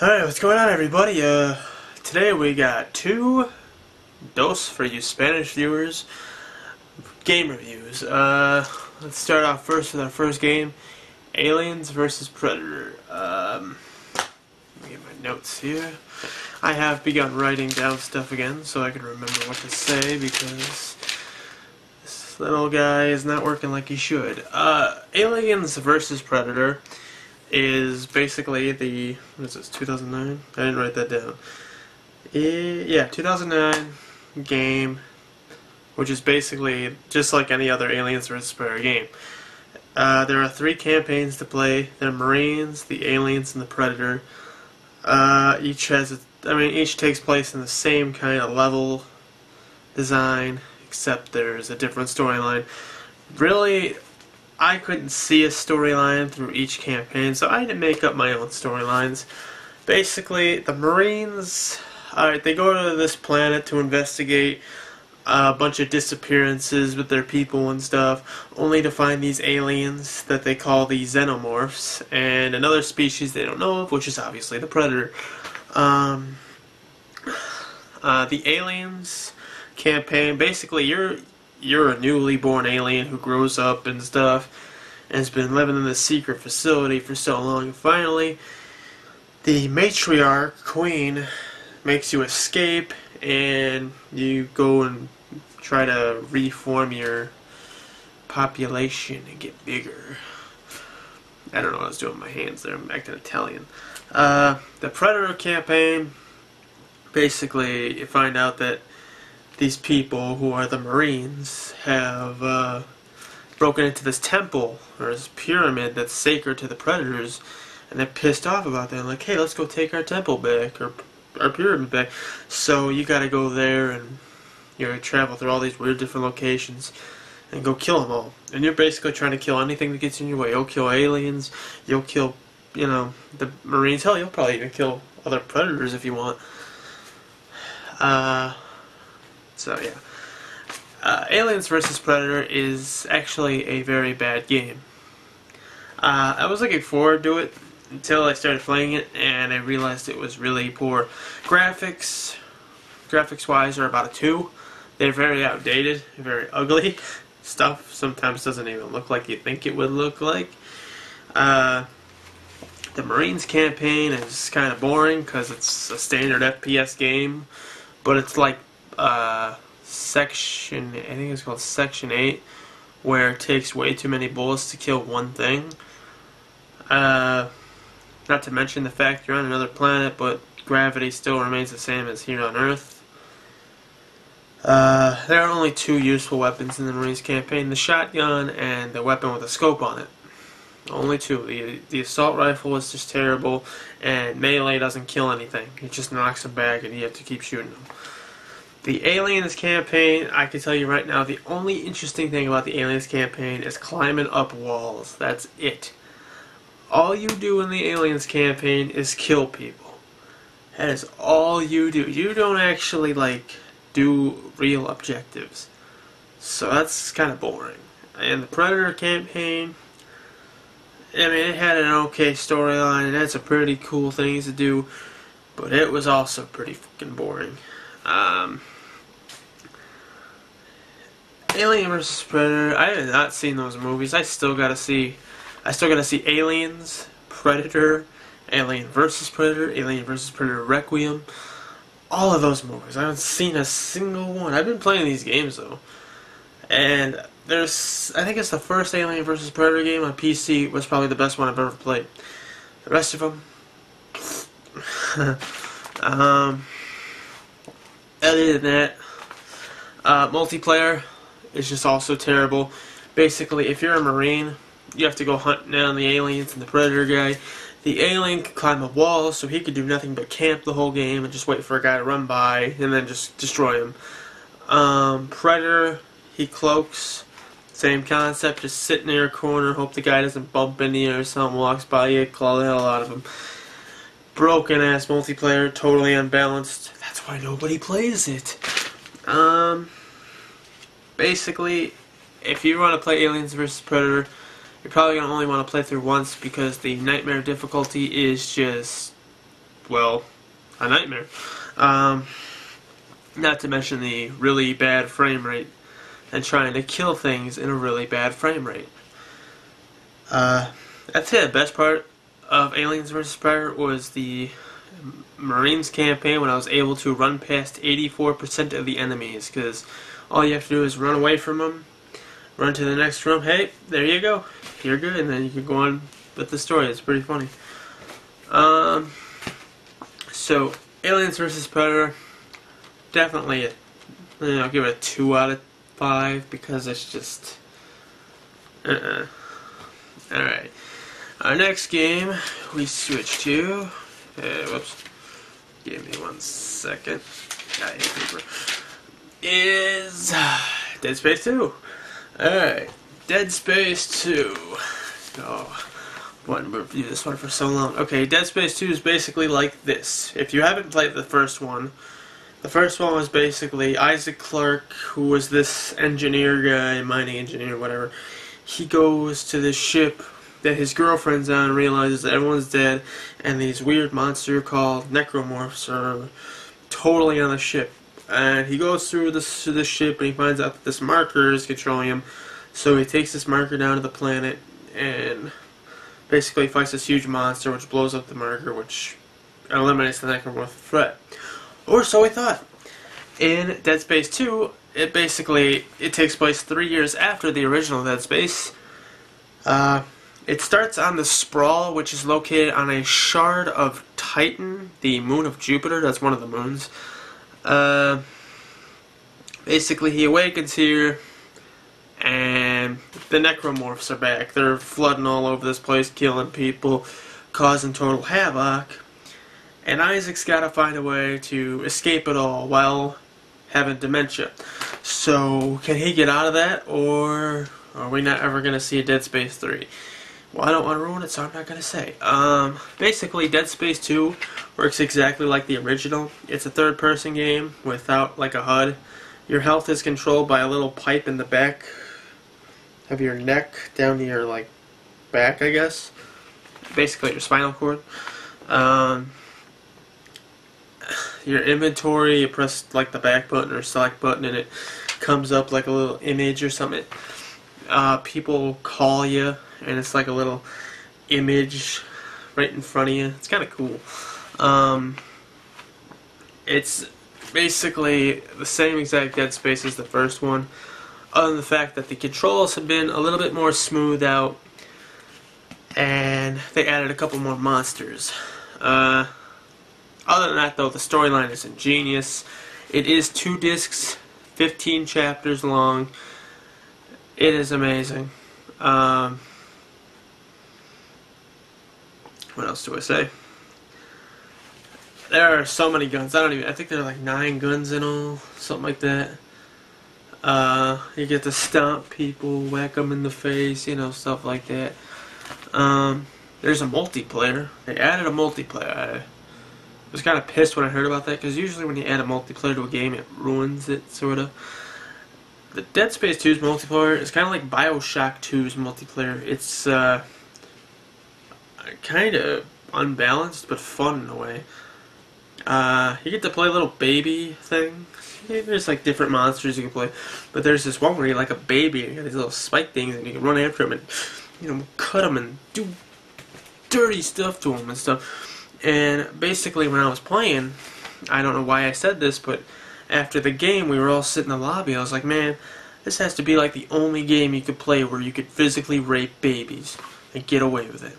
Alright, what's going on, everybody? Today we got dos for you Spanish viewers game reviews. Let's start off first with our first game, Aliens versus Predator. Let me get my notes here. I have begun writing down stuff again so I can remember what to say because this little guy is not working like he should. Aliens versus Predator is basically the, what is this, 2009? I didn't write that down. Yeah, 2009 game, which is basically just like any other Aliens vs. Predator game. There are 3 campaigns to play. They're Marines, the Aliens, and the Predator. Each takes place in the same kind of level design, except there's a different storyline. Really, I couldn't see a storyline through each campaign, so I had to make up my own storylines. Basically, the Marines, they go to this planet to investigate a bunch of disappearances with their people and stuff, only to find these aliens that they call the xenomorphs, and another species they don't know of, which is obviously the Predator. The Aliens campaign, basically you're a newly born alien who grows up and stuff and has been living in this secret facility for so long. And finally, the matriarch, queen, makes you escape and you go and try to reform your population and get bigger. I don't know what I was doing with my hands there. I'm acting Italian. The Predator campaign, basically you find out that these people, who are the Marines, have broken into this temple, or this pyramid that's sacred to the Predators, and they're pissed off about that. Like, hey, let's go take our temple back, or our pyramid back. So you gotta go there and travel through all these weird different locations and go kill them all. And you're basically trying to kill anything that gets in your way. You'll kill aliens, you'll kill, the Marines. Hell, you'll probably even kill other Predators if you want. So yeah, Aliens vs. Predator is actually a very bad game. I was looking forward to it until I started playing it, and I realized it was really poor. Graphics-wise, are about a 2. They're very outdated, very ugly. Stuff sometimes doesn't even look like you think it would look like. The Marines campaign is kind of boring because it's a standard FPS game, but it's like Section 8, where it takes way too many bullets to kill one thing. Not to mention the fact you're on another planet, but gravity still remains the same as here on Earth. There are only 2 useful weapons in the Marines campaign: the shotgun and the weapon with a scope on it. Only 2. The assault rifle is just terrible, and melee doesn't kill anything. It just knocks them back, and you have to keep shooting them. The Aliens campaign, I can tell you right now, the only interesting thing about the Aliens campaign is climbing up walls. That's it. All you do in the Aliens campaign is kill people. That is all you do. You don't actually, do real objectives. So that's kind of boring. And the Predator campaign, it had an okay storyline and had some pretty cool things to do, but it was also pretty fucking boring. Alien vs. Predator, I have not seen those movies. I still gotta see Aliens, Predator, Alien vs. Predator, Alien vs. Predator Requiem. All of those movies. I haven't seen a single one. I've been playing these games though. And I think it's the first Alien vs. Predator game on PC was probably the best one I've ever played. The rest of them, other than that, multiplayer is just also terrible. Basically, if you're a Marine, you have to go hunt down the aliens and the Predator guy. The alien can climb a wall, so he could do nothing but camp the whole game and just wait for a guy to run by and then just destroy him. Predator, he cloaks. Same concept, just sit near a corner, hope the guy doesn't bump into you or something, walks by you, claw the hell out of him. Broken ass multiplayer, totally unbalanced. That's why nobody plays it. Basically, if you want to play Aliens vs. Predator, you're probably going to only want to play through once because the nightmare difficulty is just well, a nightmare. Not to mention the really bad frame rate and trying to kill things in a really bad frame rate. I'd say the best part of Aliens vs. Predator was the Marines campaign when I was able to run past 84% of the enemies, because all you have to do is run away from them, run to the next room, hey, there you go, you're good, and then you can go on with the story. It's pretty funny. So, Aliens vs. Predator, definitely, I'll give it a 2 out of 5, because it's just, Alright, our next game, we switch to, whoops, give me 1 second, paper, is Dead Space 2. Alright, Dead Space 2. Oh, I wanted to review this one for so long. Okay, Dead Space 2 is basically like this. If you haven't played the first one was basically Isaac Clarke, who was this engineer guy, mining engineer, whatever. He goes to this ship that his girlfriend's on and realizes that everyone's dead, and these weird monster called necromorphs are totally on the ship. And he goes through the ship and he finds out that this marker is controlling him, so he takes this marker down to the planet and basically fights this huge monster which blows up the marker, which eliminates the necromorph threat. Or so we thought. In Dead Space 2, it takes place 3 years after the original Dead Space. It starts on the Sprawl, which is located on a shard of Titan, the moon of Jupiter. That's one of the moons. Basically, he awakens here, and the necromorphs are back. They're flooding all over this place, killing people, causing total havoc. And Isaac's got to find a way to escape it all while having dementia. So, can he get out of that, or are we not ever going to see a Dead Space 3? Well, I don't want to ruin it, so I'm not going to say. Basically, Dead Space 2 works exactly like the original. It's a third-person game without, like, a HUD. Your health is controlled by a little pipe in the back of your neck, down to your, like, back, I guess. Basically, your spinal cord. Your inventory, you press like the back button or select button and it comes up like a little image or something. People call you and it's like a little image right in front of you. It's kind of cool. It's basically the same exact Dead Space as the first one, other than the fact that the controls have been a little bit more smoothed out and they added a couple more monsters. Other than that, though, the storyline is ingenious. It is 2 discs, 15 chapters long. It is amazing. What else do I say? There are so many guns. I think there are like 9 guns in all, something like that. You get to stomp people, whack them in the face, you know, stuff like that. There's a multiplayer. They added a multiplayer. I was kind of pissed when I heard about that, because usually when you add a multiplayer to a game, it ruins it, sort of. The Dead Space 2's multiplayer is kind of like Bioshock 2's multiplayer. It's kind of unbalanced, but fun in a way. You get to play little baby things. There's like different monsters you can play, but there's this one where you're like a baby and you got these little spike things and you can run after them and, you know, cut them and do dirty stuff to them and stuff. And basically when I was playing, I don't know why I said this, but after the game we were all sitting in the lobby. I was like, man, this has to be like the only game you could play where you could physically rape babies and get away with it.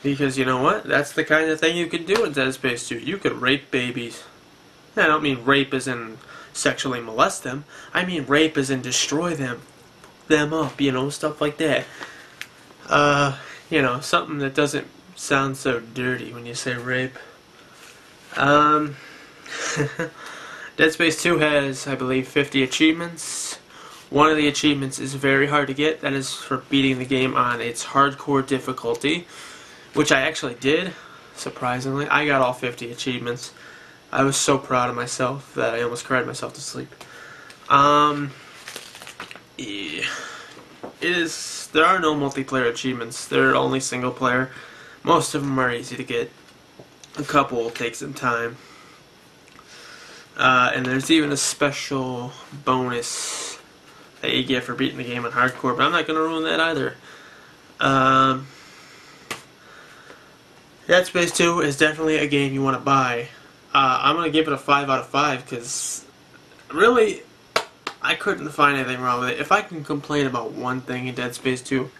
Because you know what? That's the kind of thing you could do in Dead Space 2. You could rape babies. I don't mean rape as in sexually molest them. I mean rape as in destroy them up, you know, stuff like that. You know, something that doesn't sound so dirty when you say rape. Dead Space 2 has, I believe, 50 achievements. One of the achievements is very hard to get. That is for beating the game on its hardcore difficulty, which I actually did, surprisingly. I got all 50 achievements. I was so proud of myself that I almost cried myself to sleep. There are no multiplayer achievements. They're only single player. Most of them are easy to get. a couple will take some time. And there's even a special bonus that you get for beating the game on hardcore, but I'm not going to ruin that either. Dead Space 2 is definitely a game you want to buy. I'm going to give it a 5 out of 5 because really, I couldn't find anything wrong with it. If I can complain about one thing in Dead Space 2,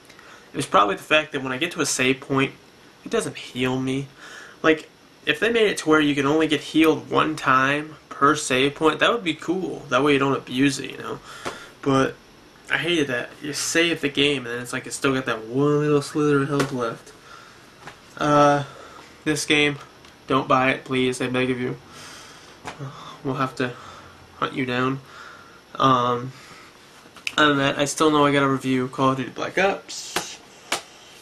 it was probably the fact that when I get to a save point, it doesn't heal me. Like, if they made it to where you can only get healed one time per save point, that would be cool. That way you don't abuse it, you know. But I hated that. You save the game and then it's like it's still got that one little slither of health left. This game, don't buy it, please. I beg of you. We'll have to hunt you down. Other than that, I still know I gotta review Call of Duty Black Ops.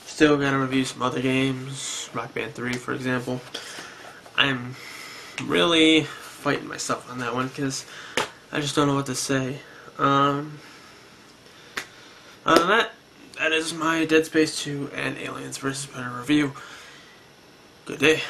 Still gotta review some other games, Rock Band 3 for example. I'm really fighting myself on that one because I just don't know what to say. Other than that, that is my Dead Space 2 and Aliens vs. Predator review. Good day.